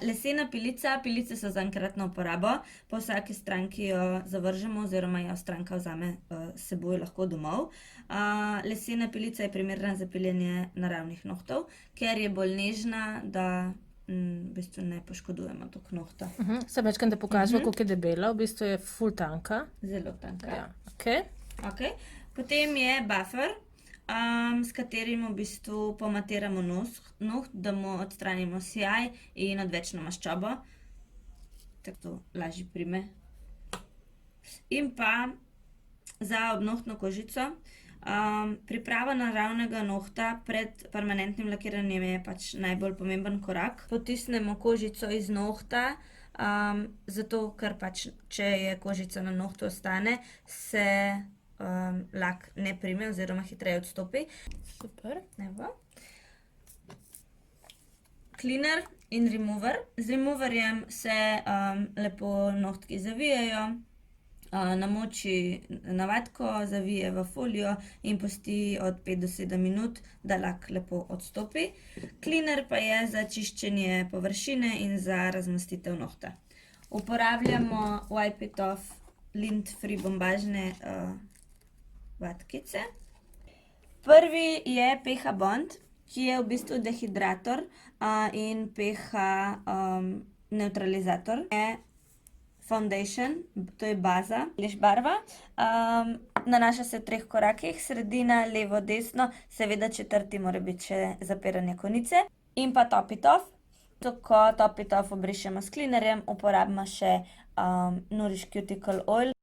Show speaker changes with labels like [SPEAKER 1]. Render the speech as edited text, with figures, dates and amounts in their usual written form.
[SPEAKER 1] Lesena pilica. Pilice so za enkratno uporabo. Po vsaki stranki jo zavržemo oziroma jo stranka vzame s seboj lahko domov. Lesena pilica je primerna za piljenje naravnih nohtov, ker je bolj nežna, da v bistvu ne poškodujemo toliko nohta.
[SPEAKER 2] Se večkrat da pokažemo, koliko je debela, v bistvu je ful tanka.
[SPEAKER 1] Zelo tanka.
[SPEAKER 2] Ja, okej.
[SPEAKER 1] Okej. Potem je buffer, s katerim v bistvu pomatiramo noht, da mu odstranimo sijaj in odvečno maščobo. Tako to lažje prime. In pa za obnohtno kožico. Priprava naravnega nohta pred permanentnim lakiranjem je pač najbolj pomemben korak. Potisnemo kožico iz nohta, zato ker pač, če je kožica na nohtu ostane, se lak ne prime oziroma hitreje odstopi.
[SPEAKER 2] Super.
[SPEAKER 1] Evo. Cleaner in remover. Z removerjem se lepo nohtki zavijejo, namoči na vatko, zavije v folijo in pusti od 5 do 7 minut, da lak lepo odstopi. Cleaner pa je za čiščenje površine in za razmastitev nohta. Uporabljamo Wipe It Off lint free bombažne vatkice. Prvi je pH Bond, ki je v bistvu dehidrator in pH nevtralizator. Je foundation, to je baza, liš barva. Nanaša se v 3 korakih, sredina, levo, desno, seveda četrti mora biti še zapiranje konice. In pa Top It Off. Ko Top It Off obrišemo s cleanerjem, uporabimo še Nourish Cuticle Oil.